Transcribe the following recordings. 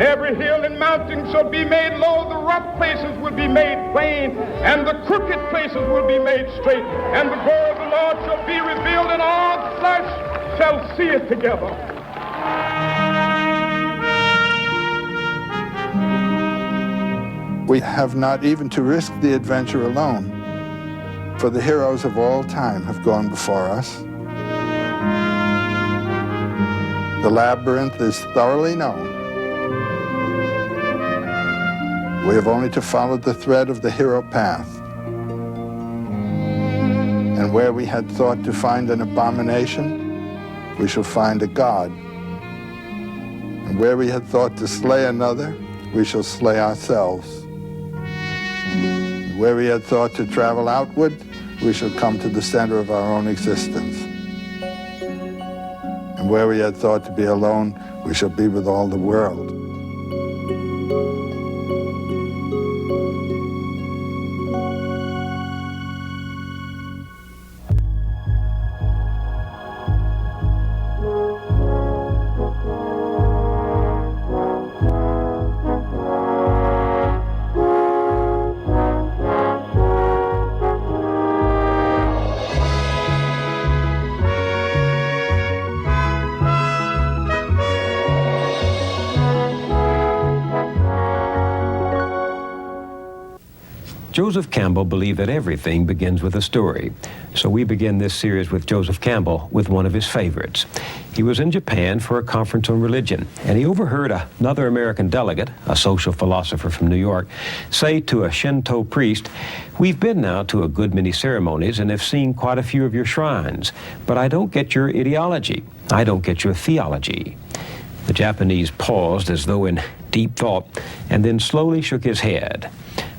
Every hill and mountain shall be made low, the rough places will be made plain, and the crooked places will be made straight, and the glory of the Lord shall be revealed, and all flesh shall see it together. We have not even to risk the adventure alone, for the heroes of all time have gone before us. The labyrinth is thoroughly known. We have only to follow the thread of the hero path. And where we had thought to find an abomination, we shall find a god. And where we had thought to slay another, we shall slay ourselves. Where we had thought to travel outward, we shall come to the center of our own existence. And where we had thought to be alone, we shall be with all the world. Joseph Campbell believed that everything begins with a story. So we begin this series with Joseph Campbell with one of his favorites. He was in Japan for a conference on religion, and he overheard another American delegate, a social philosopher from New York, say to a Shinto priest, "We've been now to a good many ceremonies and have seen quite a few of your shrines, but I don't get your ideology. I don't get your theology." The Japanese paused as though in deep thought, and then slowly shook his head.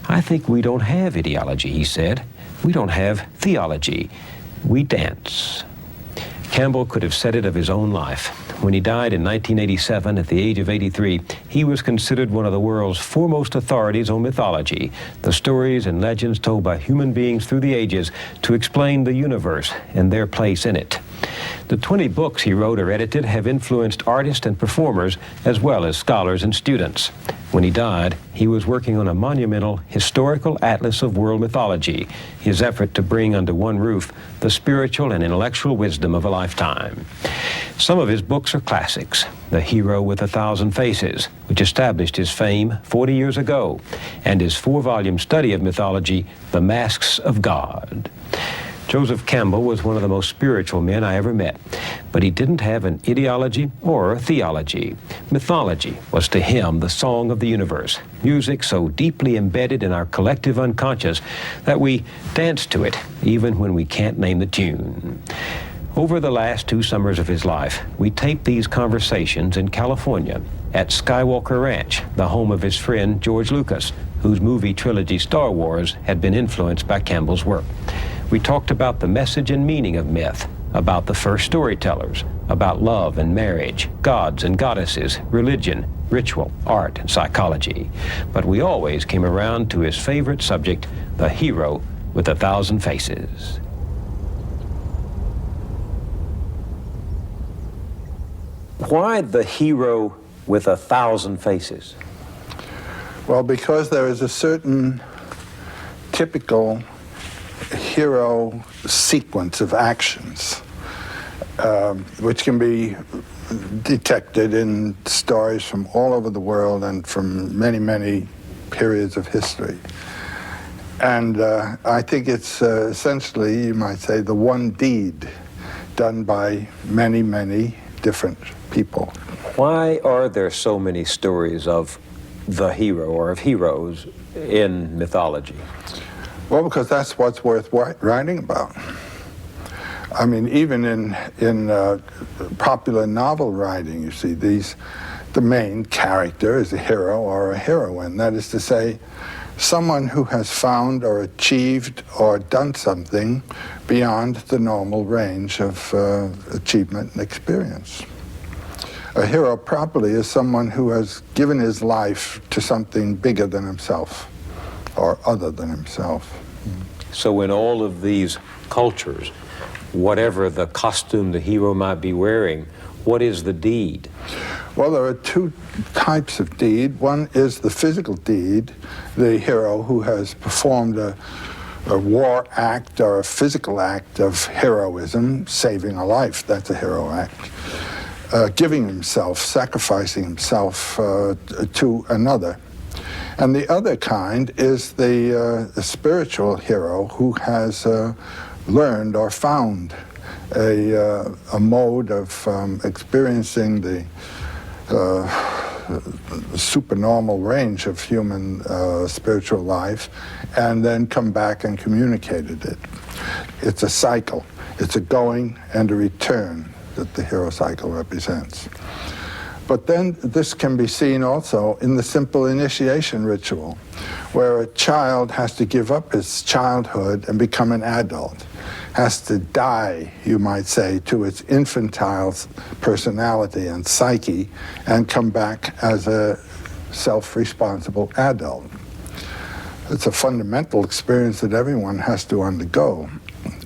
"I think we don't have ideology," he said. "We don't have theology. We dance." Campbell could have said it of his own life. When he died in 1987 at the age of 83, he was considered one of the world's foremost authorities on mythology, the stories and legends told by human beings through the ages to explain the universe and their place in it. The 20 books he wrote or edited have influenced artists and performers as well as scholars and students. When he died, he was working on a monumental historical atlas of world mythology, his effort to bring under one roof the spiritual and intellectual wisdom of a lifetime. Some of his books are classics. The Hero with 1,000 Faces, which established his fame 40 years ago, and his 4-volume study of mythology, The Masks of God. Joseph Campbell was one of the most spiritual men I ever met, but he didn't have an ideology or a theology. Mythology was to him the song of the universe, music so deeply embedded in our collective unconscious that we dance to it even when we can't name the tune. Over the last 2 summers of his life, we taped these conversations in California at Skywalker Ranch, the home of his friend George Lucas, whose movie trilogy Star Wars had been influenced by Campbell's work. We talked about the message and meaning of myth, about the first storytellers, about love and marriage, gods and goddesses, religion, ritual, art, and psychology. But we always came around to his favorite subject, the hero with 1,000 faces. Why the hero with 1,000 faces? Well, because there is a certain typical hero sequence of actions, which can be detected in stories from all over the world and from many, many periods of history. And I think it's essentially, you might say, the one deed done by many, many different people. Why are there so many stories of the hero or of heroes in mythology? Well, because that's what's worth writing about. I mean, even in popular novel writing, you see, the main character is a hero or a heroine. That is to say, someone who has found or achieved or done something beyond the normal range of achievement and experience. A hero properly is someone who has given his life to something bigger than himself or other than himself. So in all of these cultures, whatever the costume the hero might be wearing, what is the deed? Well, there are two types of deed. One is the physical deed, the hero who has performed a war act or a physical act of heroism, saving a life. That's a hero act. Giving himself, sacrificing himself to another. And the other kind is the spiritual hero who has learned or found a mode of experiencing the supernormal range of human spiritual life, and then come back and communicated it. It's a cycle. It's a going and a return that the hero cycle represents. But then this can be seen also in the simple initiation ritual, where a child has to give up his childhood and become an adult, has to die, you might say, to its infantile personality and psyche, and come back as a self-responsible adult. It's a fundamental experience that everyone has to undergo.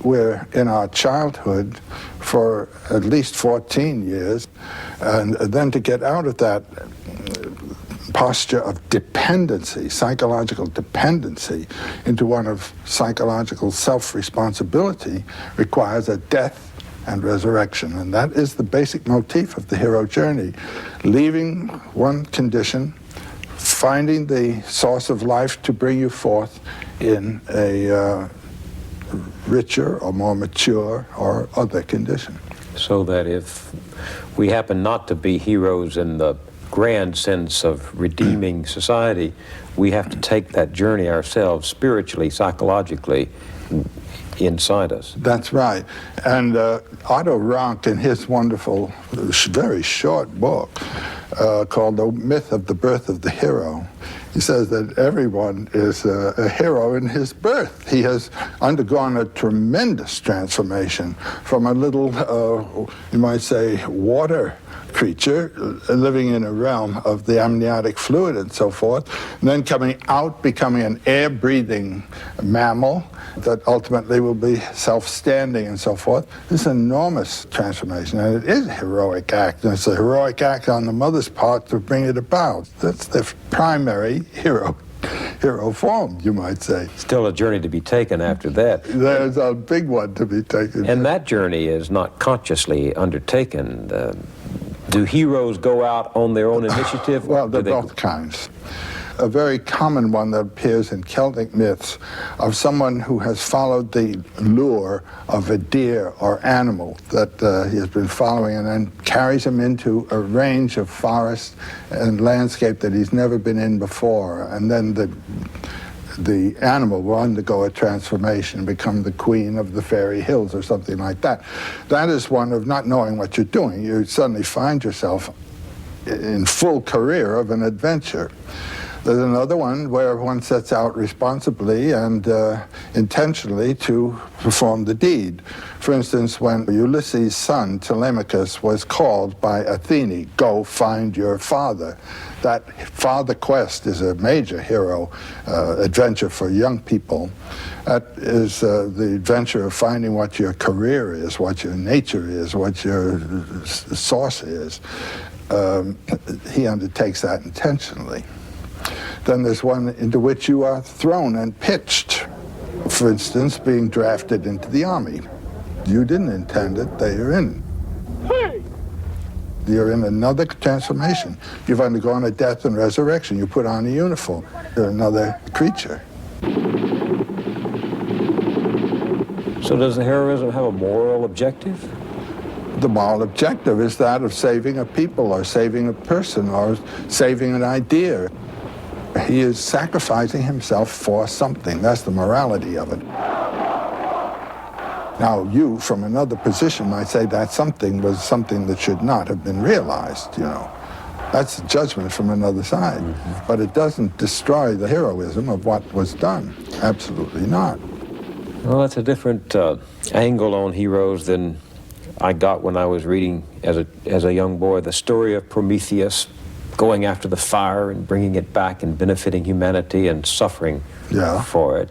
We're in our childhood for at least 14 years, and then to get out of that posture of dependency, psychological dependency, into one of psychological self-responsibility requires a death and resurrection. And that is the basic motif of the hero journey. Leaving one condition, finding the source of life to bring you forth in a richer or more mature or other condition. So that if we happen not to be heroes in the grand sense of redeeming society, we have to take that journey ourselves spiritually, psychologically, inside us. That's right. And Otto Rank, in his wonderful, very short book called The Myth of the Birth of the Hero, he says that everyone is a hero in his birth. He has undergone a tremendous transformation from a little, you might say, water creature living in a realm of the amniotic fluid and so forth, and then coming out, becoming an air-breathing mammal that ultimately will be self-standing and so forth. This is an enormous transformation, and it is a heroic act, and it's a heroic act on the mother's part to bring it about. That's the primary hero form, you might say. Still a journey to be taken after that. There's a big one to be taken. And that journey is not consciously undertaken. Do heroes go out on their own initiative? Well, they're both kinds. A very common one that appears in Celtic myths of someone who has followed the lure of a deer or animal that he has been following, and then carries him into a range of forest and landscape that he's never been in before. And then the animal will undergo a transformation, become the queen of the fairy hills or something like that. That is one of not knowing what you're doing. You suddenly find yourself in full career of an adventure. There's another one where one sets out responsibly and intentionally to perform the deed. For instance, when Ulysses' son, Telemachus, was called by Athene, go find your father. That father quest is a major hero adventure for young people. That is the adventure of finding what your career is, what your nature is, what your source is. He undertakes that intentionally. Then there's one into which you are thrown and pitched. For instance, being drafted into the army. You didn't intend it, they are in. You're in another transformation. You've undergone a death and resurrection. You put on a uniform. You're another creature. So does the heroism have a moral objective? The moral objective is that of saving a people or saving a person or saving an idea. He is sacrificing himself for something. That's the morality of it. Now, you, from another position, might say that something was something that should not have been realized, you know. That's a judgment from another side. Mm-hmm. But it doesn't destroy the heroism of what was done. Absolutely not. Well, that's a different angle on heroes than I got when I was reading as a young boy the story of Prometheus, going after the fire and bringing it back and benefiting humanity and suffering for it.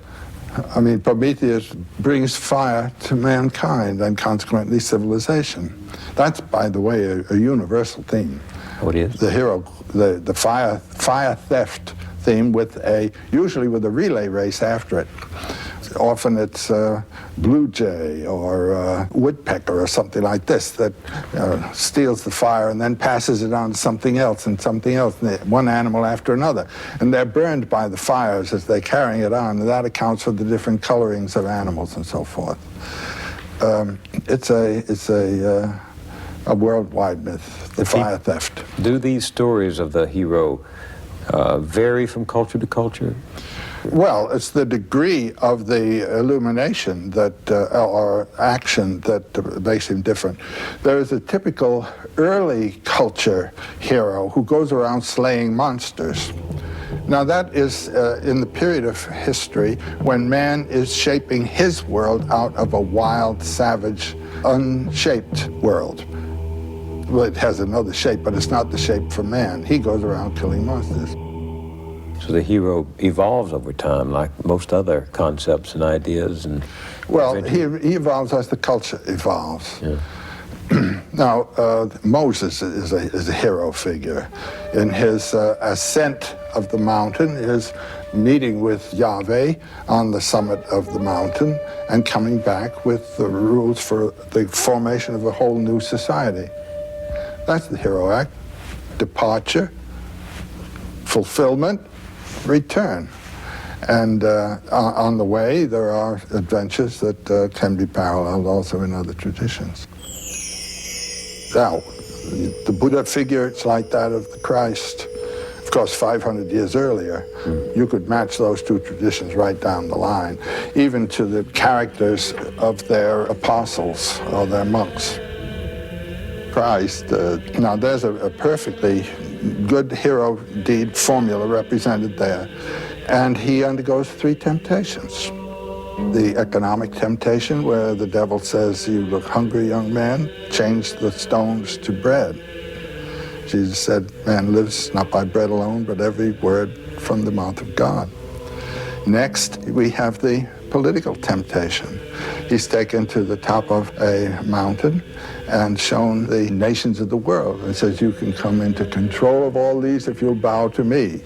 I mean, Prometheus brings fire to mankind and consequently civilization. That's, by the way, a universal theme. Oh, it is? The hero, the fire theft theme usually with a relay race after it. Often it's blue jay or woodpecker or something like this that steals the fire and then passes it on to something else and something else, one animal after another. And they're burned by the fires as they're carrying it on, and that accounts for the different colorings of animals and so forth. It's a worldwide myth, the fire theft. Do these stories of the hero vary from culture to culture? Well, it's the degree of the illumination that, or action that makes him different. There is a typical early culture hero who goes around slaying monsters. Now that is in the period of history when man is shaping his world out of a wild, savage, unshaped world. Well, it has another shape, but it's not the shape for man. He goes around killing monsters. So the hero evolves over time, like most other concepts and ideas. And well, he evolves as the culture evolves. Yeah. Now, Moses is a hero figure. In his ascent of the mountain, his meeting with Yahweh on the summit of the mountain, and coming back with the rules for the formation of a whole new society. That's the hero act. Departure, fulfillment, return. And on the way, there are adventures that can be paralleled also in other traditions. Now, the Buddha figure, it's like that of the Christ. Of course, 500 years earlier, you could match those two traditions right down the line, even to the characters of their apostles or their monks. Christ, now there's a perfectly good hero deed formula represented there. And he undergoes 3 temptations. The economic temptation, where the devil says, "You look hungry, young man, change the stones to bread." Jesus said, "Man lives not by bread alone, but every word from the mouth of God." Next, we have the political temptation. He's taken to the top of a mountain and shown the nations of the world and says, "You can come into control of all these if you'll bow to me."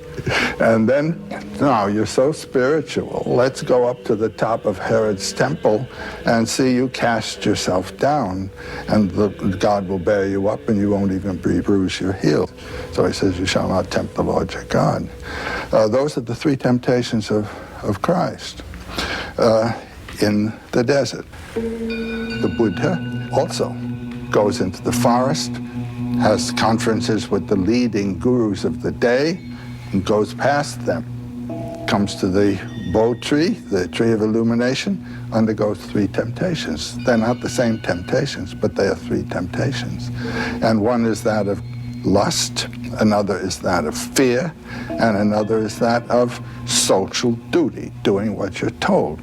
And then, "No, you're so spiritual. Let's go up to the top of Herod's temple and see you cast yourself down, and God will bear you up and you won't even bruise your heel." So he says, "You shall not tempt the Lord your God." Those are the 3 temptations of Christ. In the desert, the Buddha also goes into the forest, has conferences with the leading gurus of the day, and goes past them. Comes to the Bo tree, the tree of illumination, undergoes 3 temptations. They're not the same temptations, but they are 3 temptations. And one is that of lust, another is that of fear, and another is that of social duty, doing what you're told.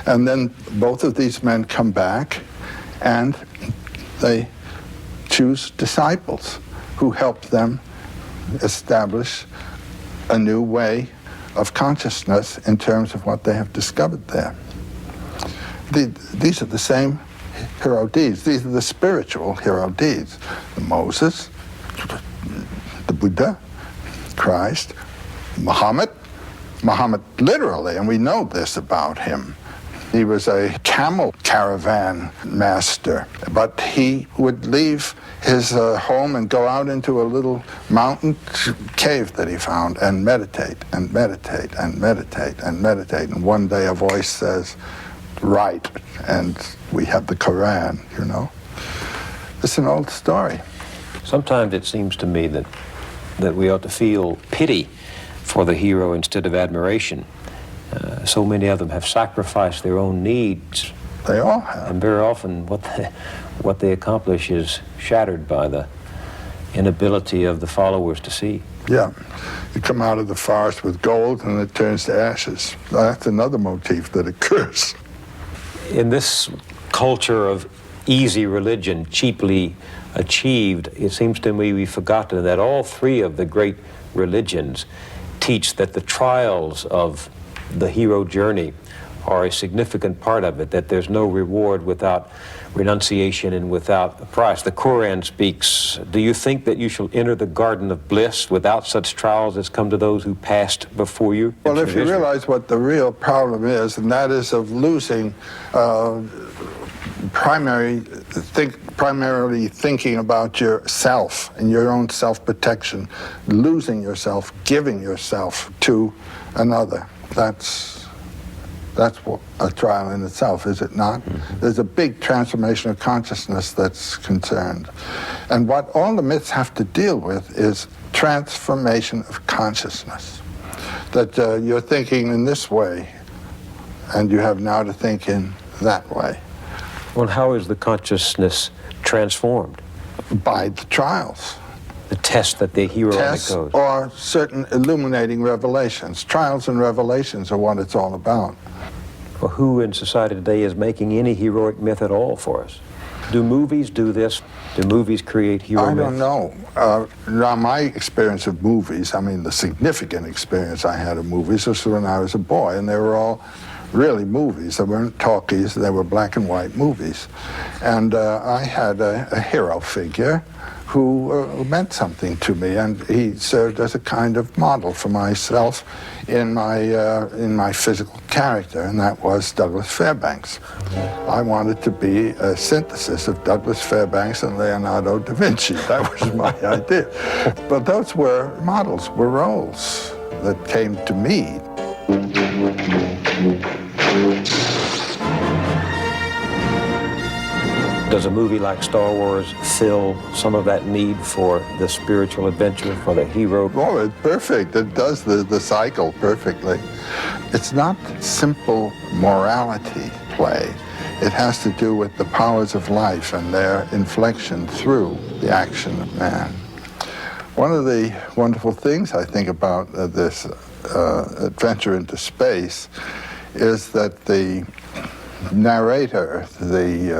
And then both of these men come back and they choose disciples who help them establish a new way of consciousness in terms of what they have discovered there. These are the same hero deeds. These are the spiritual hero deeds. Moses, the Buddha, Christ, Muhammad literally, and we know this about him. He was a camel caravan master, but he would leave his home and go out into a little mountain cave that he found and meditate and meditate and meditate and meditate. And one day a voice says, "Write," and we have the Quran, you know. It's an old story. Sometimes it seems to me that we ought to feel pity for the hero instead of admiration. So many of them have sacrificed their own needs. They all have. And very often what they accomplish is shattered by the inability of the followers to see. Yeah. You come out of the forest with gold and it turns to ashes. That's another motif that occurs. In this culture of easy religion, cheaply achieved, it seems to me we've forgotten that all 3 of the great religions teach that the trials of the hero journey are a significant part of it, that there's no reward without renunciation and without a price. The Quran speaks, do you think that you shall enter the garden of bliss without such trials as come to those who passed before you? Well, if you realize what the real problem is, and that is of losing primarily thinking about yourself and your own self-protection, losing yourself, giving yourself to another. That's what a trial in itself, is it not? Mm-hmm. There's a big transformation of consciousness that's concerned. And what all the myths have to deal with is transformation of consciousness. That you're thinking in this way, and you have now to think in that way. Well, how is the consciousness transformed? By the trials. The test that the hero Tests undergoes. or certain illuminating revelations. Trials and revelations are what it's all about. Well, who in society today is making any heroic myth at all for us? Do movies do this? Do movies create hero myths? I don't know. Now, my experience of movies, I mean, the significant experience I had of movies was when I was a boy, and they were all really movies. They weren't talkies, they were black and white movies. And I had a hero figure who meant something to me, and he served as a kind of model for myself in my physical character, and that was Douglas Fairbanks. I wanted to be a synthesis of Douglas Fairbanks and Leonardo da Vinci. That was my idea. But those were models, were roles that came to me. Does a movie like Star Wars fill some of that need for the spiritual adventure, for the hero? Oh, it's perfect. It does the cycle perfectly. It's not simple morality play. It has to do with the powers of life and their inflection through the action of man. One of the wonderful things I think about this adventure into space is that the narrator, the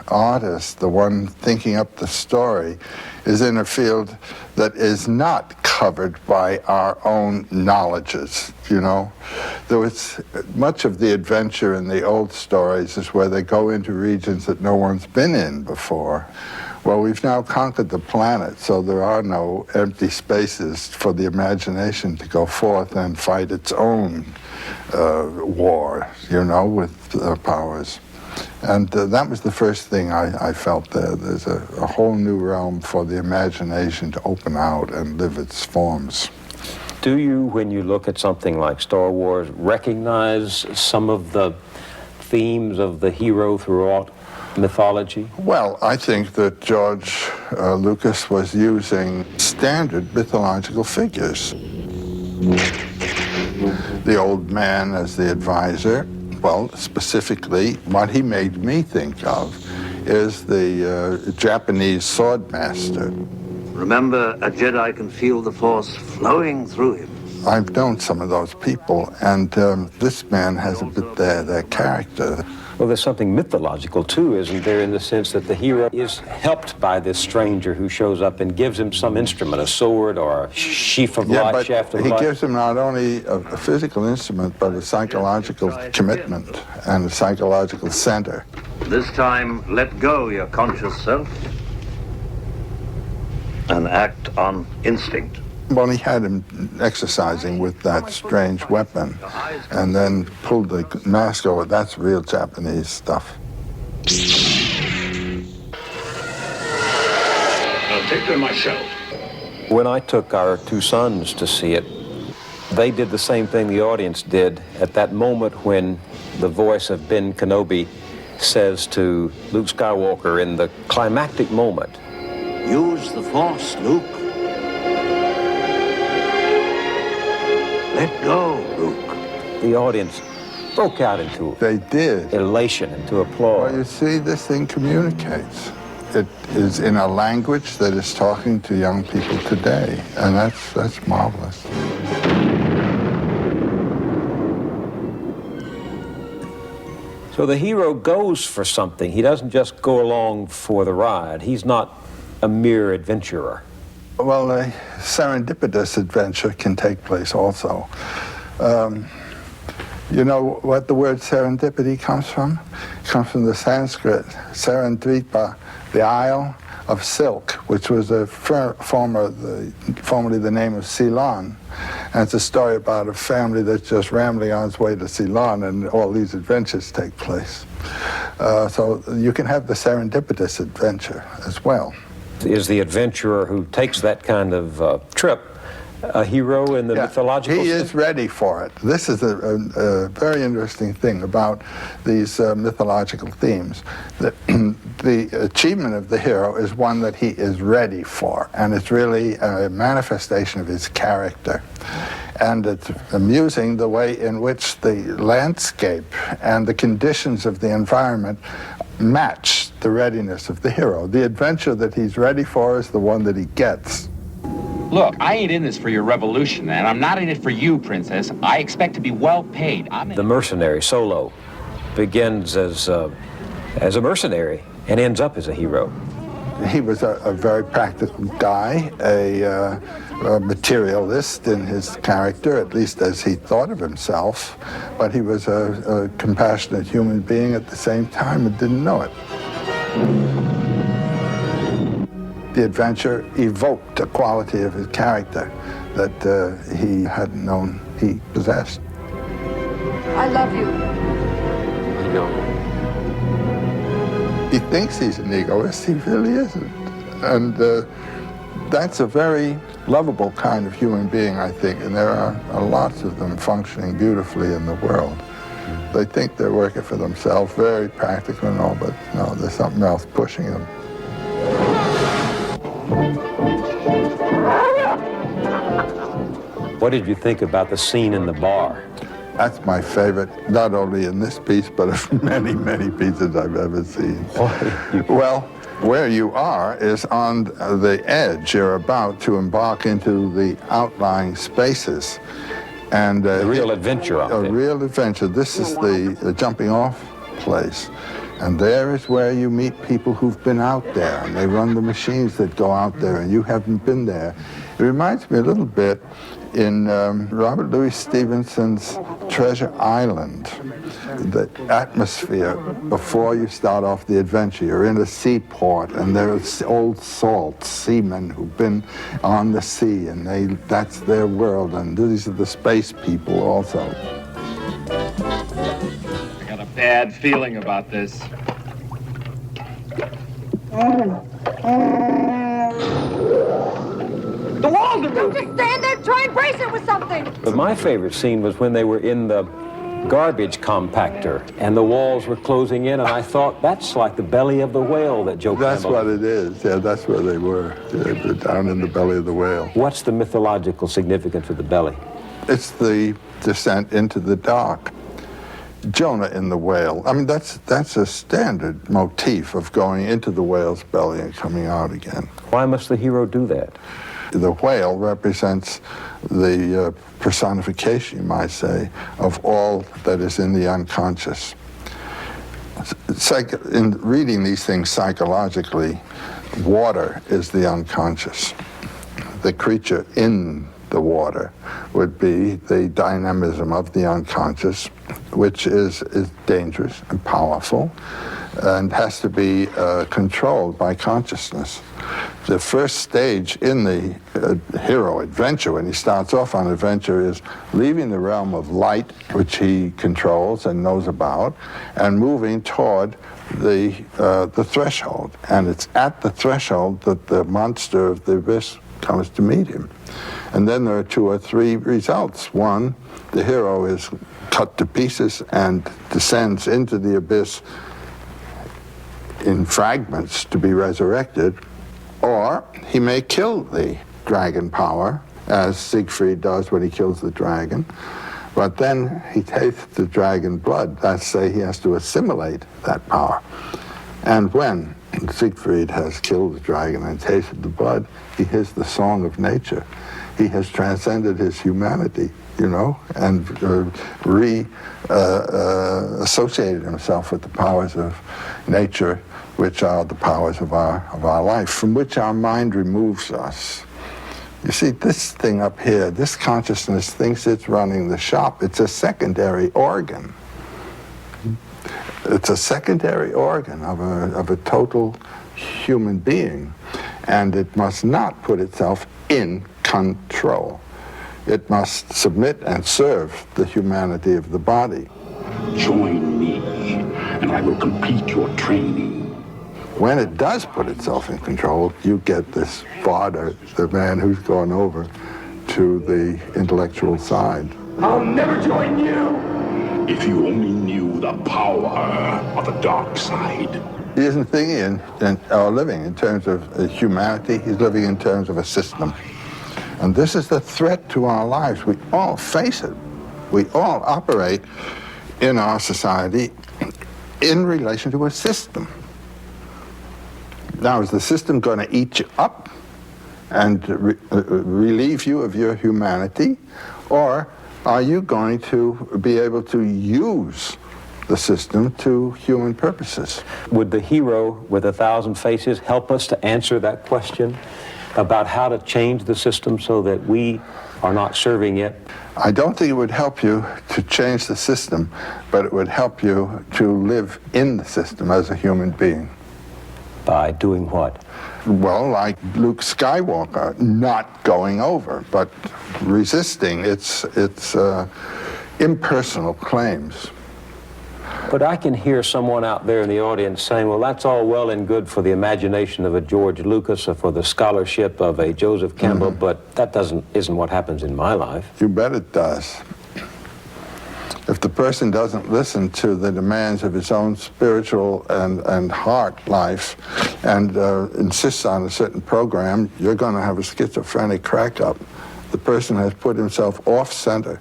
artist, the one thinking up the story, is in a field that is not covered by our own knowledges, you know. There was much of the adventure in the old stories is where they go into regions that no one's been in before. Well, we've now conquered the planet, so there are no empty spaces for the imagination to go forth and fight its own war, you know, with powers. And that was the first thing I felt there. There's a whole new realm for the imagination to open out and live its forms. Do you, when you look at something like Star Wars, recognize some of the themes of the hero throughout mythology? Well, I think that George Lucas was using standard mythological figures. The old man as the advisor. Well, specifically, what he made me think of is the Japanese sword master. Remember, a Jedi can feel the Force flowing through him. I've known some of those people, and this man has a bit their character. Well, there's something mythological, too, isn't there, in the sense that the hero is helped by this stranger who shows up and gives him some instrument, a sword or a sheaf of light, shaft of light. He gives him not only a physical instrument, but a psychological commitment and a psychological center. This time, let go your conscious self and act on instinct. Well, he had him exercising with that strange weapon and then pulled the mask over. That's real Japanese stuff. I'll take them myself. When I took our two sons to see it, they did the same thing the audience did at that moment when the voice of Ben Kenobi says to Luke Skywalker in the climactic moment, "Use the Force, Luke. Let go, Luke." The audience broke out into elation, into applause. Well, you see, this thing communicates. It is in a language that is talking to young people today, and that's marvelous. So the hero goes for something. He doesn't just go along for the ride. He's not a mere adventurer. Well, a serendipitous adventure can take place also. You know what the word serendipity comes from? It comes from the Sanskrit, serendvipa, the isle of silk, which was formerly the name of Ceylon. And it's a story about a family that's just rambling on its way to Ceylon, and all these adventures take place. So you can have the serendipitous adventure as well. Is the adventurer who takes that kind of trip a hero in the mythological He sense? is ready for it. This is a very interesting thing about these mythological themes. The achievement of the hero is one that he is ready for, and it's really a manifestation of his character. And it's amusing the way in which the landscape and the conditions of the environment match the readiness of the hero. The adventure that he's ready for is the one that he gets. Look, I ain't in this for your revolution, and I'm not in it for you, Princess. I expect to be well paid. The mercenary, Solo, begins as a mercenary and ends up as a hero. He was a very practical guy, a materialist in his character, at least as he thought of himself, but he was a compassionate human being at the same time and didn't know it. The adventure evoked a quality of his character that he hadn't known he possessed. I love you. You know. He thinks he's an egoist, he really isn't. And that's a very lovable kind of human being, I think, and there are lots of them functioning beautifully in the world. They think they're working for themselves, very practical and all, but no, there's something else pushing them. What did you think about the scene in the bar? That's my favorite, not only in this piece, but of many, many pieces I've ever seen. Well, where you are is on the edge. You're about to embark into the outlying spaces. And a real adventure out there. A real adventure. This is the jumping off place. And there is where you meet people who've been out there, and they run the machines that go out there, and you haven't been there. It reminds me a little bit in Robert Louis Stevenson's Treasure Island, the atmosphere before you start off the adventure. You're in a seaport, and there's old salt seamen who've been on the sea, and that's their world, and these are the space people also. I got a bad feeling about this. The wall! Don't just stand there, try and brace it with something! But my favorite scene was when they were in the garbage compactor and the walls were closing in, and I thought, that's like the belly of the whale that Joe That's Campbell... what it is. Yeah, that's where they were. They were down in the belly of the whale. What's the mythological significance of the belly? It's the descent into the dark. Jonah in the whale. I mean, that's a standard motif of going into the whale's belly and coming out again. Why must the hero do that? The whale represents the personification, you might say, of all that is in the unconscious. In reading these things psychologically, water is the unconscious. The creature in the water would be the dynamism of the unconscious, which is dangerous and powerful and has to be controlled by consciousness. The first stage in the hero adventure, when he starts off on adventure, is leaving the realm of light, which he controls and knows about, and moving toward the threshold. And it's at the threshold that the monster of the abyss comes to meet him. And then there are 2 or 3 results. One, the hero is cut to pieces and descends into the abyss in fragments to be resurrected, or he may kill the dragon power, as Siegfried does when he kills the dragon, but then he tastes the dragon blood. That's say he has to assimilate that power. And when Siegfried has killed the dragon and tasted the blood, he hears the song of nature. He has transcended his humanity, you know, and associated himself with the powers of nature, which are the powers of our life, from which our mind removes us. You see, this thing up here, this consciousness thinks it's running the shop. It's a secondary organ. It's a secondary organ of a total human being, and it must not put itself in control. It must submit and serve the humanity of the body. Join me, and I will complete your training. When it does put itself in control, you get this father, the man who's gone over to the intellectual side. I'll never join you! If you only knew the power of the dark side. He isn't thinking or living in terms of humanity, he's living in terms of a system. And this is the threat to our lives. We all face it. We all operate in our society in relation to a system. Now, is the system going to eat you up and relieve you of your humanity? Or are you going to be able to use the system to human purposes? Would the hero with 1,000 faces help us to answer that question about how to change the system so that we are not serving it? I don't think it would help you to change the system, but it would help you to live in the system as a human being. By doing what? Well, like Luke Skywalker, not going over, but resisting its impersonal claims. But I can hear someone out there in the audience saying, well, that's all well and good for the imagination of a George Lucas or for the scholarship of a Joseph Campbell, but that isn't what happens in my life. You bet it does. If the person doesn't listen to the demands of his own spiritual and heart life and insists on a certain program, you're going to have a schizophrenic crack-up. The person has put himself off-center.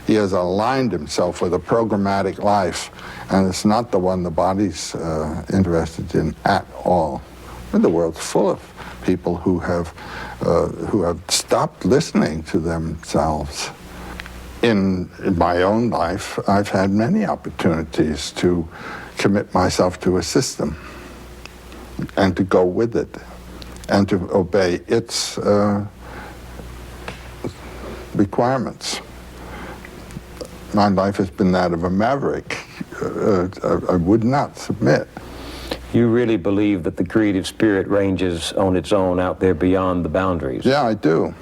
He has aligned himself with a programmatic life, and it's not the one the body's interested in at all. And the world's full of people who have stopped listening to themselves. In my own life, I've had many opportunities to commit myself to a system and to go with it and to obey its requirements. My life has been that of a maverick. I would not submit. You really believe that the creative spirit ranges on its own out there beyond the boundaries? Yeah, I do.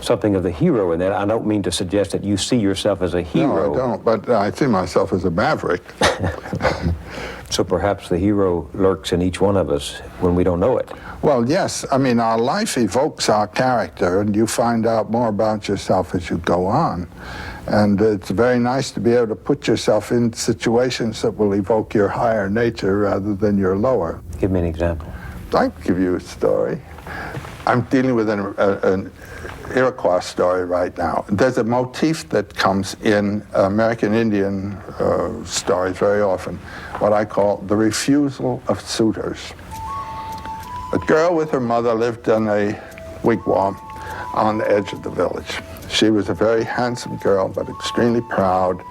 Something of the hero in that. I don't mean to suggest that you see yourself as a hero. No, I don't, but I see myself as a maverick. So perhaps the hero lurks in each one of us when we don't know it. Well, yes. I mean, our life evokes our character, and you find out more about yourself as you go on. And it's very nice to be able to put yourself in situations that will evoke your higher nature rather than your lower. Give me an example. I'll give you a story. I'm dealing with an Iroquois story right now. There's a motif that comes in American Indian stories very often, what I call the refusal of suitors. A girl with her mother lived in a wigwam on the edge of the village. She was a very handsome girl, but extremely proud,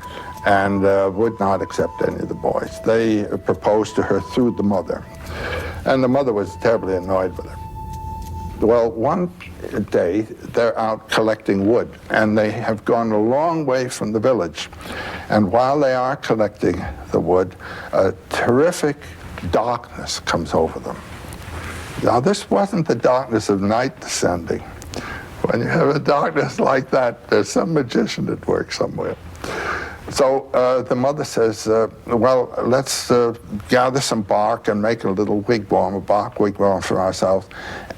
and would not accept any of the boys. They proposed to her through the mother, and the mother was terribly annoyed with her. Well, one day, they're out collecting wood, and they have gone a long way from the village. And while they are collecting the wood, a terrific darkness comes over them. Now, this wasn't the darkness of night descending. When you have a darkness like that, there's some magician at work somewhere. So the mother says, well, let's gather some bark and make a little wigwam, a bark wigwam for ourselves,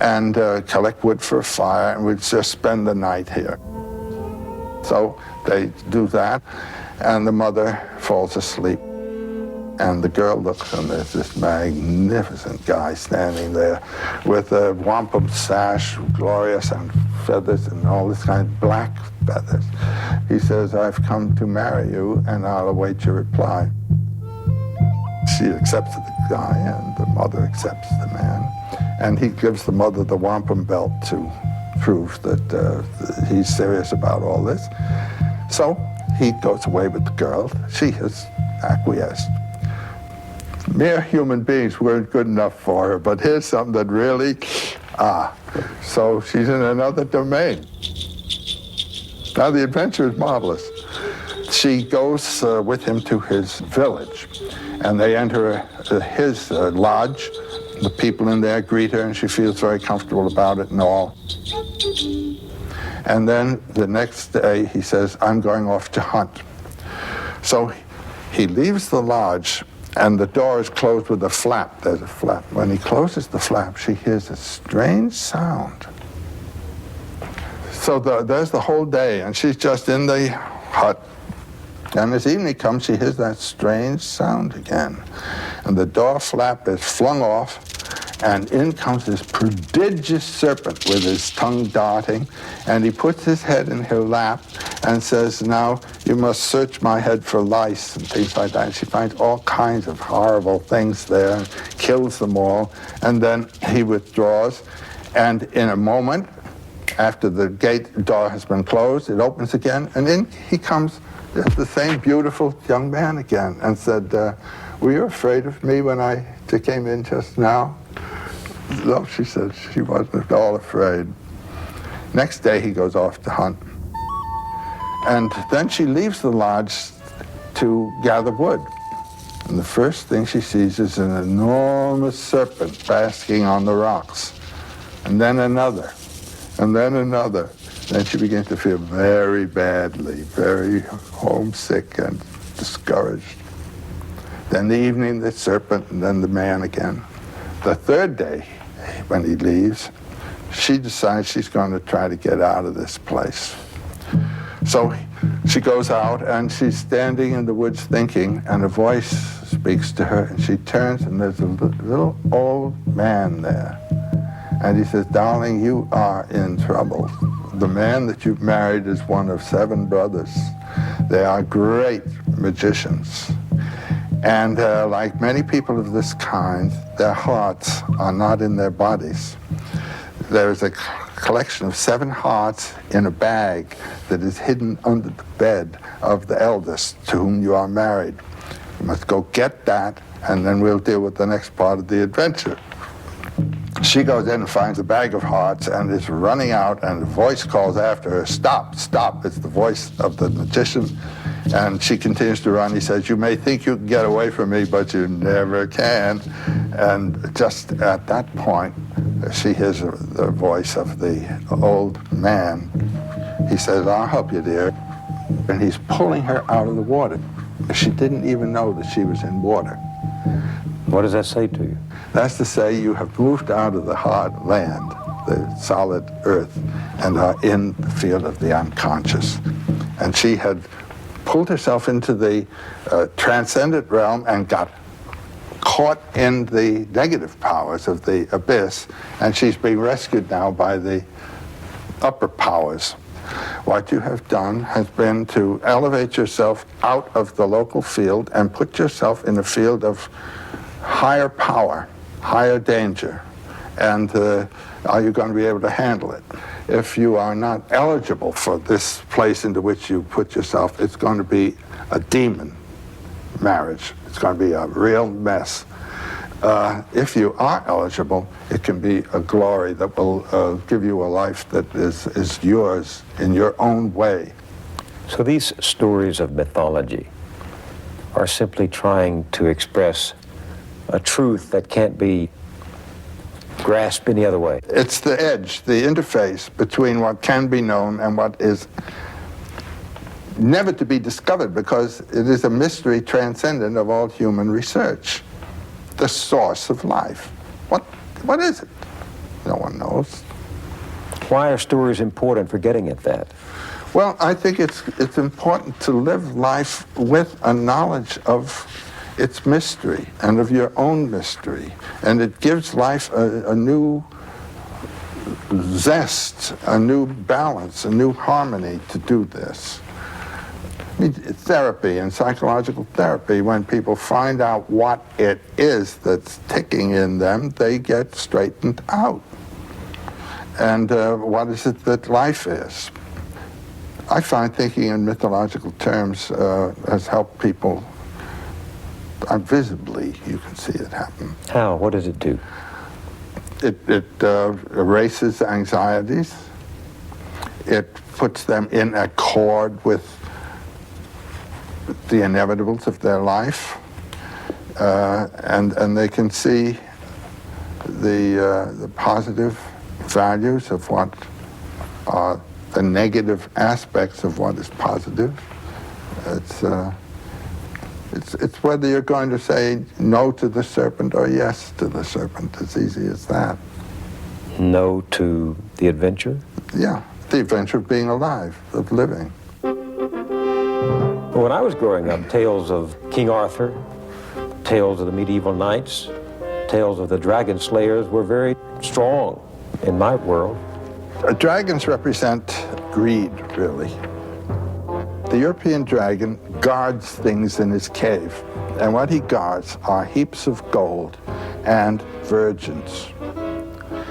and collect wood for a fire, and we'll just spend the night here. So they do that, and the mother falls asleep. And the girl looks, and there's this magnificent guy standing there with a wampum sash, glorious, and feathers, and all this kind of black feathers. He says, I've come to marry you, and I'll await your reply. She accepts the guy, and the mother accepts the man. And he gives the mother the wampum belt to prove that he's serious about all this. So he goes away with the girl. She has acquiesced. Mere human beings weren't good enough for her, but here's something that really, So she's in another domain. Now the adventure is marvelous. She goes with him to his village, and they enter his lodge. The people in there greet her, and she feels very comfortable about it and all. And then the next day he says, I'm going off to hunt. So he leaves the lodge, and the door is closed with a flap. There's a flap. When he closes the flap, she hears a strange sound. So there's the whole day, and she's just in the hut. And as evening comes, she hears that strange sound again. And the door flap is flung off, and in comes this prodigious serpent with his tongue darting, and he puts his head in her lap and says, now you must search my head for lice and things like that. And she finds all kinds of horrible things there and kills them all. And then he withdraws, and in a moment, after the gate door has been closed, it opens again, and in he comes, the same beautiful young man again, and said, were you afraid of me when I came in just now? No, she said, she wasn't at all afraid. Next day he goes off to hunt. And then she leaves the lodge to gather wood. And the first thing she sees is an enormous serpent basking on the rocks. And then another, and then another. Then she begins to feel very badly, very homesick and discouraged. Then the evening, the serpent, and then the man again. The third day, when he leaves, she decides she's going to try to get out of this place. So she goes out, and she's standing in the woods thinking, and a voice speaks to her, and she turns, and there's a little old man there. And he says, darling, you are in trouble. The man that you've married is one of 7 brothers. They are great magicians. And like many people of this kind, their hearts are not in their bodies. There's a collection of 7 hearts in a bag that is hidden under the bed of the eldest to whom you are married. You must go get that, and then we'll deal with the next part of the adventure. She goes in and finds a bag of hearts and is running out, and a voice calls after her, stop, stop. It's the voice of the magician. And she continues to run. He says, you may think you can get away from me, but you never can. And just at that point, she hears the voice of the old man. He says, I'll help you, dear. And he's pulling her out of the water. She didn't even know that she was in water. What does that say to you? That's to say you have moved out of the hard land, the solid earth, and are in the field of the unconscious. And she had pulled herself into the transcendent realm and got caught in the negative powers of the abyss, and she's being rescued now by the upper powers. What you have done has been to elevate yourself out of the local field and put yourself in a field of higher power, higher danger, and are you going to be able to handle it? If you are not eligible for this place into which you put yourself, it's going to be a demon marriage. It's going to be a real mess. If you are eligible, it can be a glory that will give you a life that is yours in your own way. So these stories of mythology are simply trying to express a truth that can't be grasped any other way. It's the edge, the interface between what can be known and what is never to be discovered, because it is a mystery transcendent of all human research. The source of life. What is it? No one knows. Why are stories important for getting at that? Well, I think it's important to live life with a knowledge of its mystery and of your own mystery. And it gives life a new zest, a new balance, a new harmony to do this. I mean, therapy and psychological therapy, when people find out what it is that's ticking in them, they get straightened out. And what is it that life is? I find thinking in mythological terms has helped people. Visibly, you can see it happen. How? What does it do? It erases anxieties. It puts them in accord with the inevitables of their life, and they can see the positive values of what are the negative aspects of what is positive. It's whether you're going to say no to the serpent or yes to the serpent. It's easy as that. No to the adventure? Yeah, the adventure of being alive, of living. When I was growing up, tales of King Arthur, tales of the medieval knights, tales of the dragon slayers were very strong in my world. Dragons represent greed, really. The European dragon guards things in his cave, and what he guards are heaps of gold and virgins.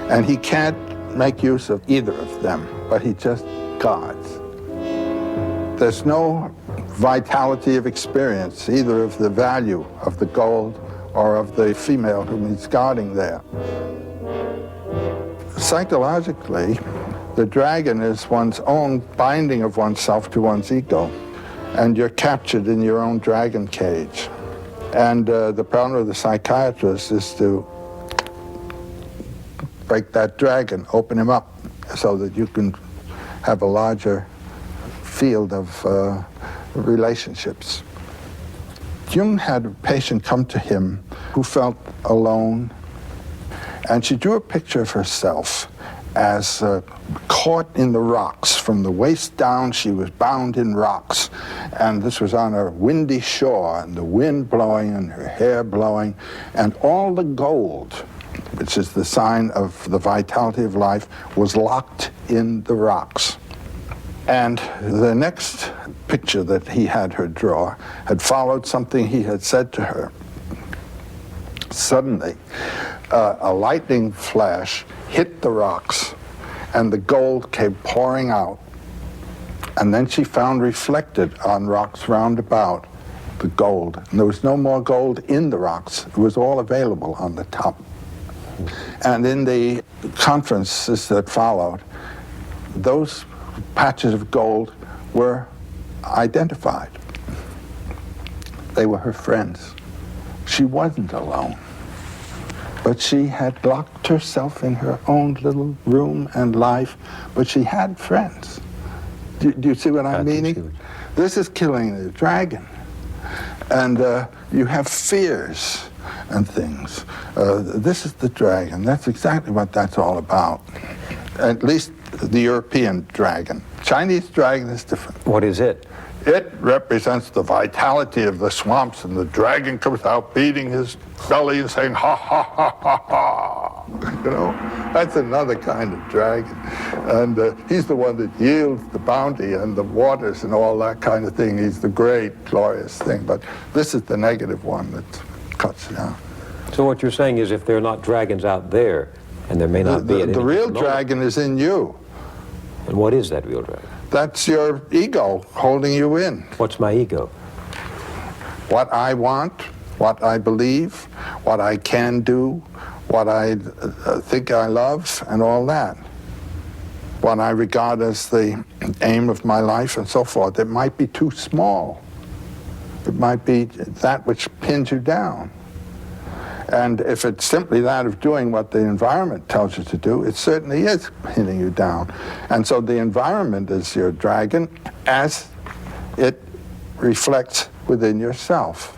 And he can't make use of either of them, but he just guards. There's no vitality of experience, either of the value of the gold or of the female whom he's guarding there. Psychologically, the dragon is one's own binding of oneself to one's ego, and you're captured in your own dragon cage. And the problem of the psychiatrist is to break that dragon, open him up, so that you can have a larger field of relationships. Jung had a patient come to him who felt alone, and she drew a picture of herself as caught in the rocks. From the waist down, she was bound in rocks. And this was on a windy shore, and the wind blowing and her hair blowing, and all the gold, which is the sign of the vitality of life, was locked in the rocks. And the next picture that he had her draw had followed something he had said to her. Suddenly, a lightning flash hit the rocks, and the gold came pouring out. And then she found reflected on rocks round about the gold. And there was no more gold in the rocks. It was all available on the top. And in the conferences that followed, those patches of gold were identified. They were her friends. She wasn't alone. But she had locked herself in her own little room and life, but she had friends. Do you see what I'm meaning? This is killing the dragon. And you have fears and things. This is the dragon. That's exactly what that's all about. At least the European dragon. Chinese dragon is different. What is it? It represents the vitality of the swamps, and the dragon comes out beating his belly and saying, ha, ha, ha, ha, ha. You know, that's another kind of dragon. And he's the one that yields the bounty and the waters and all that kind of thing. He's the great, glorious thing. But this is the negative one that cuts down. So what you're saying is if there are not dragons out there, and there may not be... The real dragon is in you. And what is that real dragon? That's your ego holding you in. What's my ego? What I want, what I believe, what I can do, what I think I love, and all that. What I regard as the aim of my life and so forth. It might be too small. It might be that which pins you down. And if it's simply that of doing what the environment tells you to do, it certainly is pinning you down. And so the environment is your dragon as it reflects within yourself.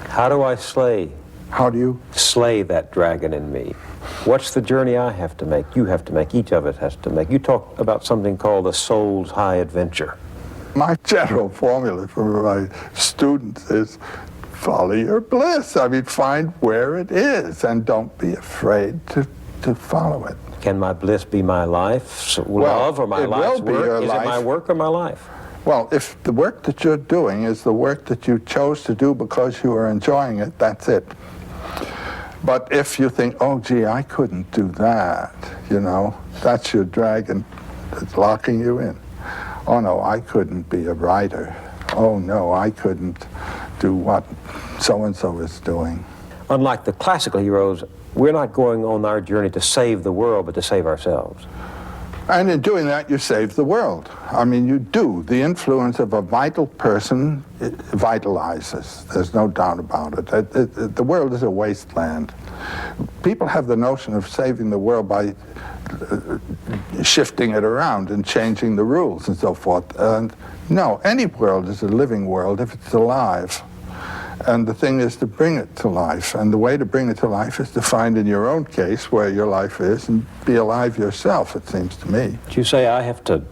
How do I slay? How do you? Slay that dragon in me. What's the journey I have to make? You have to make. Each of us has to make. You talk about something called the soul's high adventure. My general formula for my students is follow your bliss. I mean, find where it is and don't be afraid to follow it. Can my bliss be my life, love, or my life's work? Is it my work or my life? Well, if the work that you're doing is the work that you chose to do because you are enjoying it, that's it. But if you think, oh, gee, I couldn't do that, you know, that's your dragon that's locking you in. Oh, no, I couldn't be a writer. Oh, no, I couldn't do what so-and-so is doing. Unlike the classical heroes, we're not going on our journey to save the world, but to save ourselves. And in doing that, you save the world. I mean, you do. The influence of a vital person vitalizes. There's no doubt about it. The world is a wasteland. People have the notion of saving the world by shifting it around and changing the rules and so forth. And no, any world is a living world if it's alive. And the thing is to bring it to life. And the way to bring it to life is to find in your own case where your life is and be alive yourself, it seems to me. But you say I have to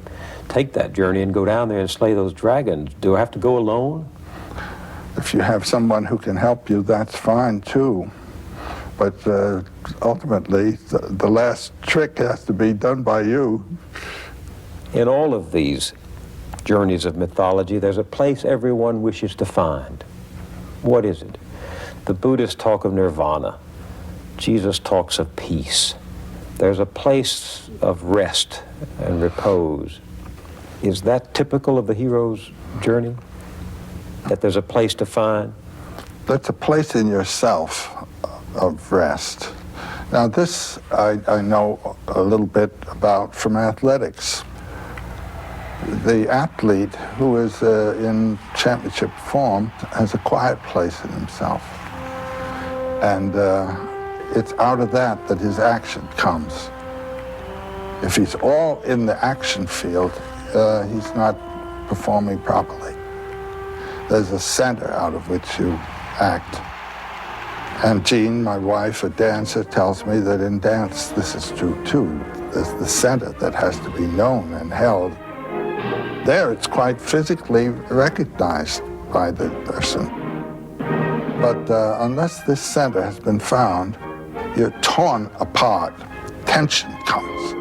take that journey and go down there and slay those dragons. Do I have to go alone? If you have someone who can help you, that's fine too. But ultimately, the last trick has to be done by you. In all of these journeys of mythology, there's a place everyone wishes to find. What is it? The Buddhists talk of nirvana. Jesus talks of peace. There's a place of rest and repose. Is that typical of the hero's journey? That there's a place to find? That's a place in yourself of rest. Now this I know a little bit about from athletics. The athlete who is in championship form has a quiet place in himself. And it's out of that his action comes. If he's all in the action field, he's not performing properly. There's a center out of which you act. And Jean, my wife, a dancer, tells me that in dance this is true too. There's the center that has to be known and held. There, it's quite physically recognized by the person. But unless this center has been found, you're torn apart. Tension comes.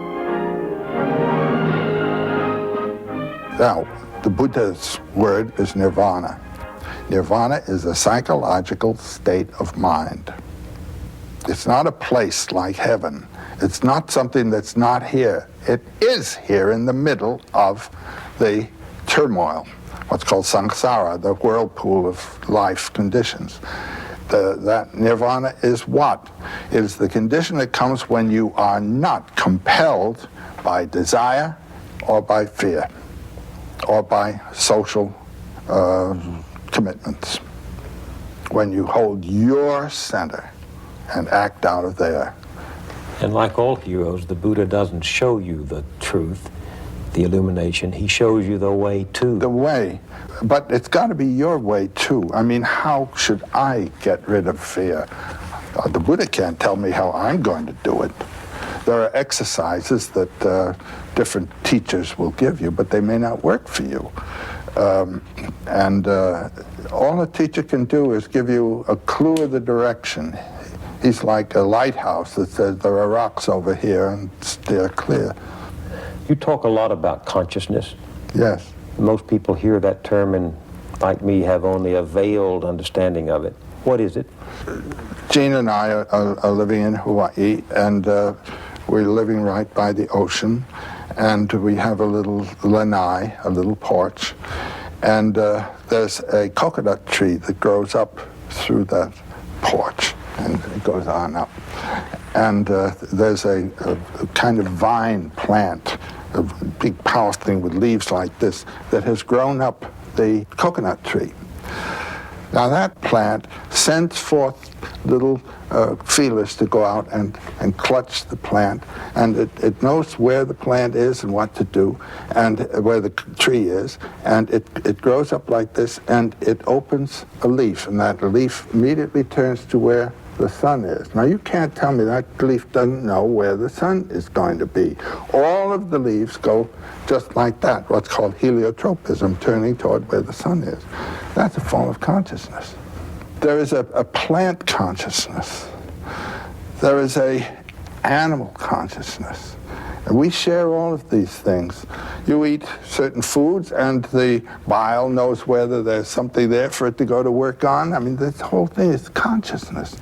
Now, the Buddha's word is nirvana. Nirvana is a psychological state of mind. It's not a place like heaven. It's not something that's not here. It is here in the middle of the turmoil, what's called samsara, the whirlpool of life conditions. That nirvana is what? It is the condition that comes when you are not compelled by desire or by fear or by social commitments. When you hold your center and act out of there. And like all heroes, the Buddha doesn't show you the truth, the illumination. He shows you the way to. The way. But it's got to be your way too. I mean, how should I get rid of fear? The Buddha can't tell me how I'm going to do it. There are exercises that different teachers will give you, but they may not work for you. All a teacher can do is give you a clue of the direction. He's like a lighthouse that says there are rocks over here and steer clear. You talk a lot about consciousness. Yes. Most people hear that term and, like me, have only a veiled understanding of it. What is it? Jean and I are living in Hawaii, and we're living right by the ocean, and we have a little lanai, a little porch, and there's a coconut tree that grows up through that porch, and it goes on up. And there's a kind of vine plant, a big powerful thing with leaves like this, that has grown up the coconut tree. Now that plant sends forth little feelers to go out and clutch the plant, and it knows where the plant is and what to do, and where the tree is, and it grows up like this, and it opens a leaf, and that leaf immediately turns to where the sun is. Now you can't tell me that leaf doesn't know where the sun is going to be. All of the leaves go just like that, what's called heliotropism, turning toward where the sun is. That's a form of consciousness. There is a plant consciousness. There is a animal consciousness. And we share all of these things. You eat certain foods and the bile knows whether there's something there for it to go to work on. I mean, this whole thing is consciousness.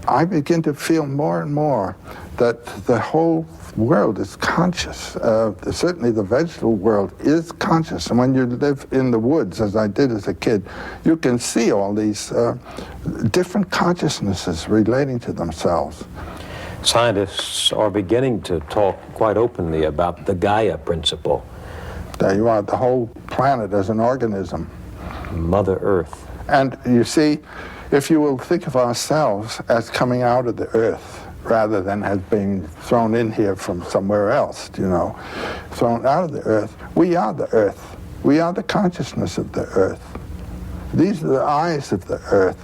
I begin to feel more and more that the whole world is conscious. Certainly the vegetable world is conscious. And when you live in the woods, as I did as a kid, you can see all these different consciousnesses relating to themselves. Scientists are beginning to talk quite openly about the Gaia principle. There you are, the whole planet as an organism. Mother Earth. And you see, if you will think of ourselves as coming out of the earth, rather than as being thrown in here from somewhere else, you know, thrown out of the earth, we are the earth. We are the consciousness of the earth. These are the eyes of the earth.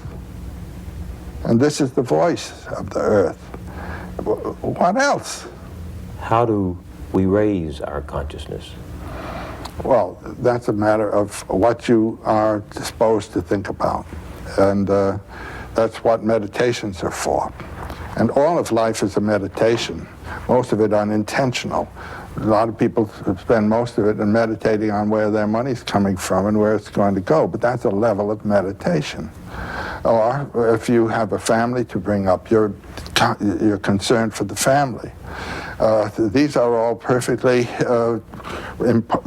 And this is the voice of the earth. What else? How do we raise our consciousness? Well, that's a matter of what you are disposed to think about. And that's what meditations are for. And all of life is a meditation, most of it unintentional. A lot of people spend most of it in meditating on where their money's coming from and where it's going to go, but that's a level of meditation. Or if you have a family to bring up, you're concerned for the family. These are all perfectly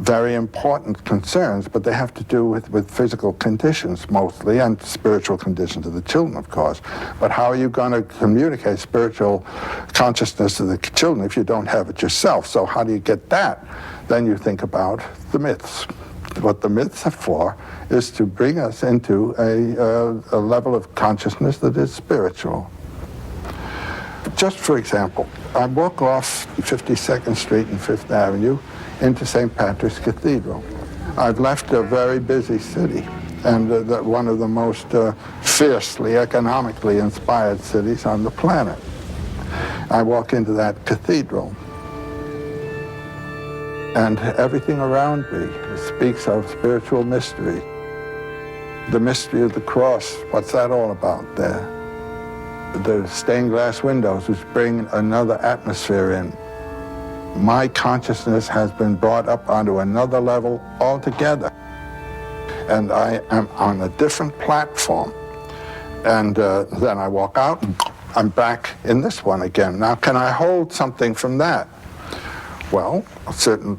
very important concerns, but they have to do with physical conditions mostly, and spiritual conditions of the children, of course. But how are you going to communicate spiritual consciousness to the children if you don't have it yourself? So how do you get that? Then you think about the myths. What the myths are for is to bring us into a level of consciousness that is spiritual. Just for example, I walk off 52nd Street and 5th Avenue into St. Patrick's Cathedral. I've left a very busy city and one of the most fiercely economically inspired cities on the planet. I walk into that cathedral, and everything around me speaks of spiritual mystery. The mystery of the cross, what's that all about there? The stained glass windows, which bring another atmosphere in. My consciousness has been brought up onto another level altogether. And I am on a different platform. And then I walk out, and I'm back in this one again. Now, can I hold something from that? Well, certain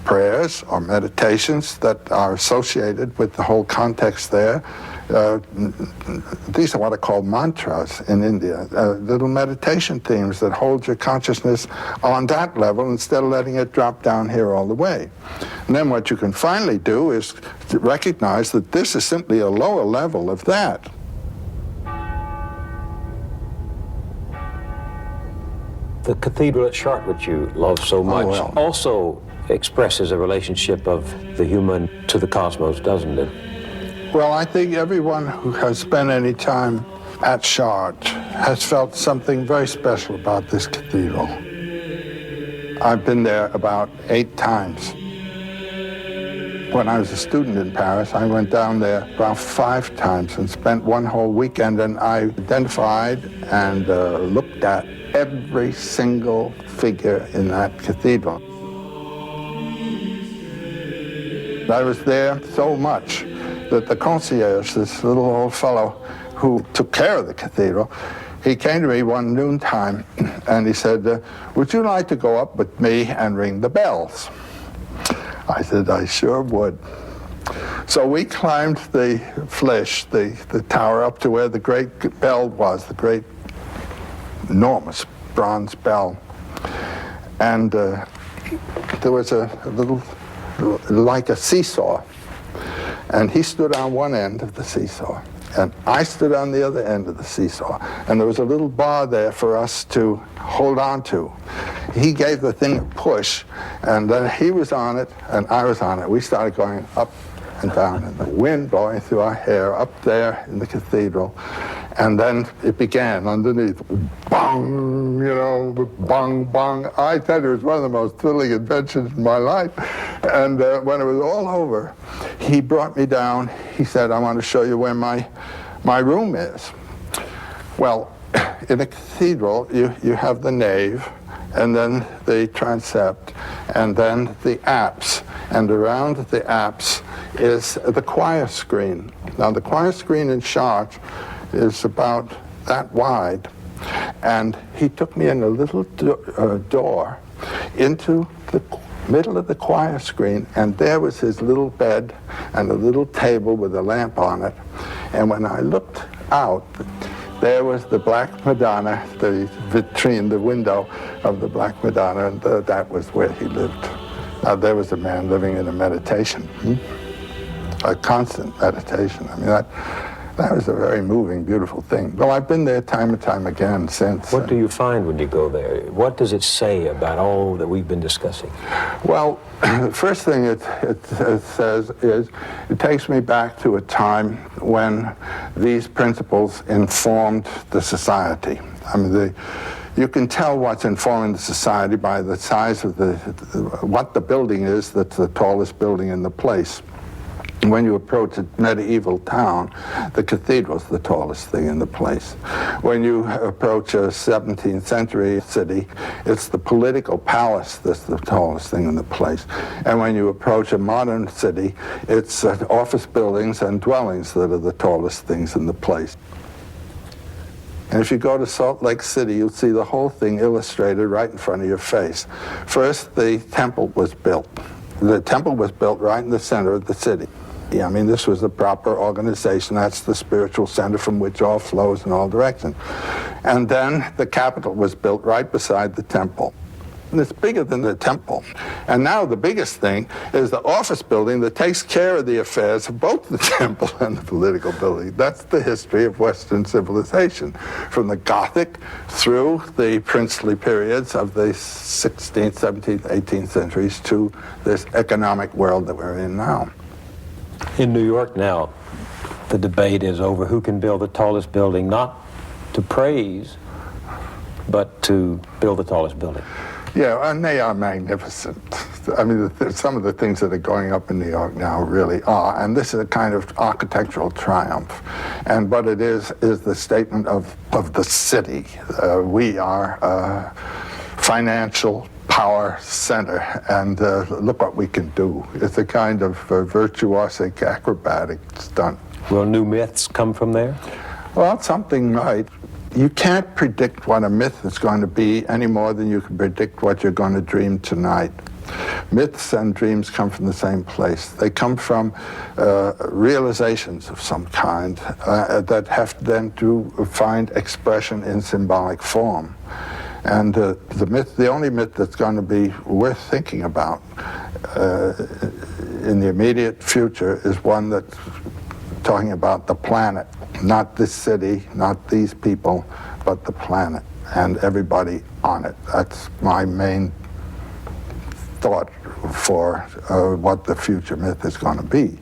prayers or meditations that are associated with the whole context there. These are what are called mantras in India, little meditation themes that hold your consciousness on that level instead of letting it drop down here all the way. And then what you can finally do is to recognize that this is simply a lower level of that. The cathedral at Chartres, which you love so much, also expresses a relationship of the human to the cosmos, doesn't it? Well, I think everyone who has spent any time at Chartres has felt something very special about this cathedral. I've been there about 8 times. When I was a student in Paris, I went down there about 5 times and spent one whole weekend, and I identified and looked at every single figure in that cathedral. I was there so much that the concierge, this little old fellow who took care of the cathedral, he came to me one noontime and he said, would you like to go up with me and ring the bells? I said, I sure would. So we climbed the Flèche, the tower, up to where the great bell was, the great enormous bronze bell. And there was a little, like a seesaw. And he stood on one end of the seesaw, and I stood on the other end of the seesaw. And there was a little bar there for us to hold on to. He gave the thing a push, and then he was on it, and I was on it. We started going up and down, and the wind blowing through our hair up there in the cathedral. And then it began underneath. Bong, you know, bong, bong. I tell you, it was one of the most thrilling adventures in my life. And when it was all over, he brought me down. He said, I want to show you where my room is. Well, in a cathedral, you have the nave, and then the transept, and then the apse. And around the apse is the choir screen. Now, the choir screen in Chartres is about that wide, And he took me in a little door into the middle of the choir screen, and there was his little bed and a little table with a lamp on it. And when I looked out, there was the Black Madonna, the vitrine, the window of the Black Madonna, and that was where he lived. There was a man living in a meditation, a constant meditation. I mean, that was a very moving, beautiful thing. Well, I've been there time and time again since. What do you find when you go there? What does it say about all that we've been discussing? Well, the first thing it says is, it takes me back to a time when these principles informed the society. I mean, you can tell what's informing the society by the size of what the building is that's the tallest building in the place. When you approach a medieval town, the cathedral's the tallest thing in the place. When you approach a 17th century city, it's the political palace that's the tallest thing in the place. And when you approach a modern city, it's office buildings and dwellings that are the tallest things in the place. And if you go to Salt Lake City, you'll see the whole thing illustrated right in front of your face. First, the temple was built. The temple was built right in the center of the city. I mean, this was the proper organization. That's the spiritual center from which all flows in all directions. And then the Capitol was built right beside the temple. And it's bigger than the temple. And now the biggest thing is the office building that takes care of the affairs of both the temple and the political building. That's the history of Western civilization, from the Gothic through the princely periods of the 16th, 17th, 18th centuries to this economic world that we're in now. In New York now, the debate is over who can build the tallest building, not to praise, but to build the tallest building. Yeah, and they are magnificent. I mean, some of the things that are going up in New York now really are, and this is a kind of architectural triumph. And what it is the statement of the city. We are a financial power center, and look what we can do. It's a kind of virtuosic, acrobatic stunt. Will new myths come from there? Well, something might. You can't predict what a myth is going to be any more than you can predict what you're going to dream tonight. Myths and dreams come from the same place. They come from realizations of some kind that have then to find expression in symbolic form. And the only myth that's going to be worth thinking about in the immediate future is one that's talking about the planet, not this city, not these people, but the planet and everybody on it. That's my main thought for what the future myth is going to be.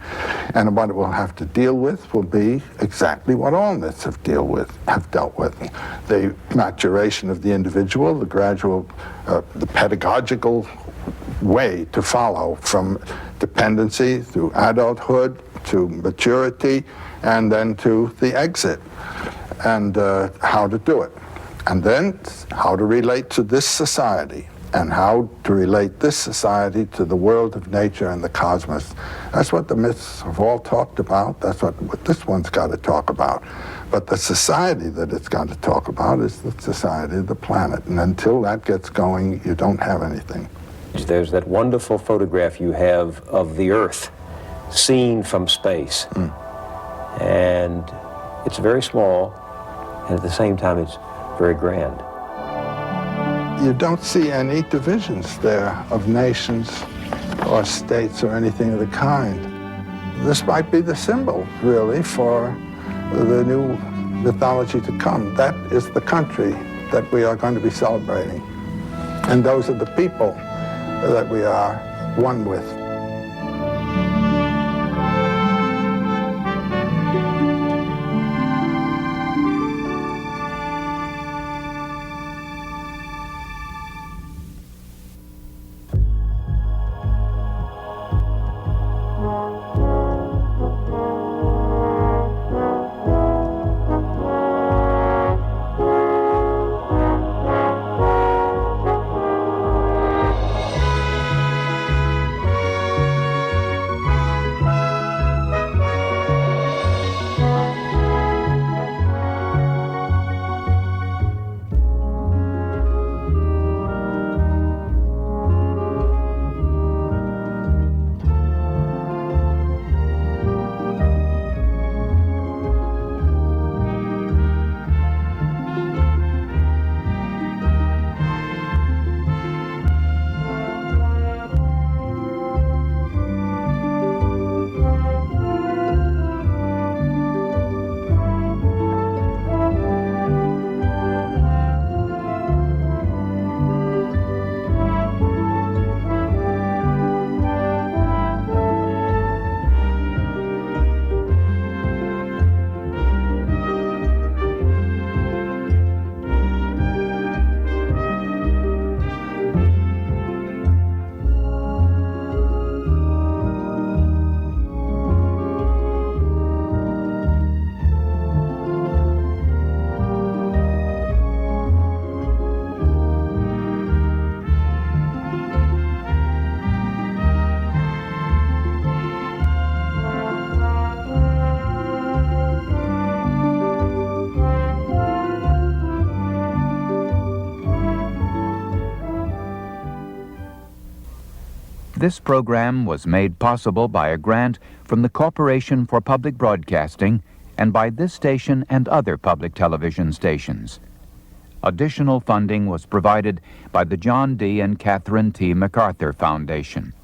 And what it will have to deal with will be exactly what all myths have dealt with. The maturation of the individual, the gradual, the pedagogical way to follow from dependency through adulthood to maturity and then to the exit, and how to do it. And then how to relate to this society, and how to relate this society to the world of nature and the cosmos. That's what the myths have all talked about. That's what this one's got to talk about. But the society that it's got to talk about is the society of the planet. And until that gets going, you don't have anything. There's that wonderful photograph you have of the Earth seen from space. And it's very small, and at the same time it's very grand. You don't see any divisions there of nations or states or anything of the kind. This might be the symbol, really, for the new mythology to come. That is the country that we are going to be celebrating. And those are the people that we are one with. This program was made possible by a grant from the Corporation for Public Broadcasting and by this station and other public television stations. Additional funding was provided by the John D. and Catherine T. MacArthur Foundation.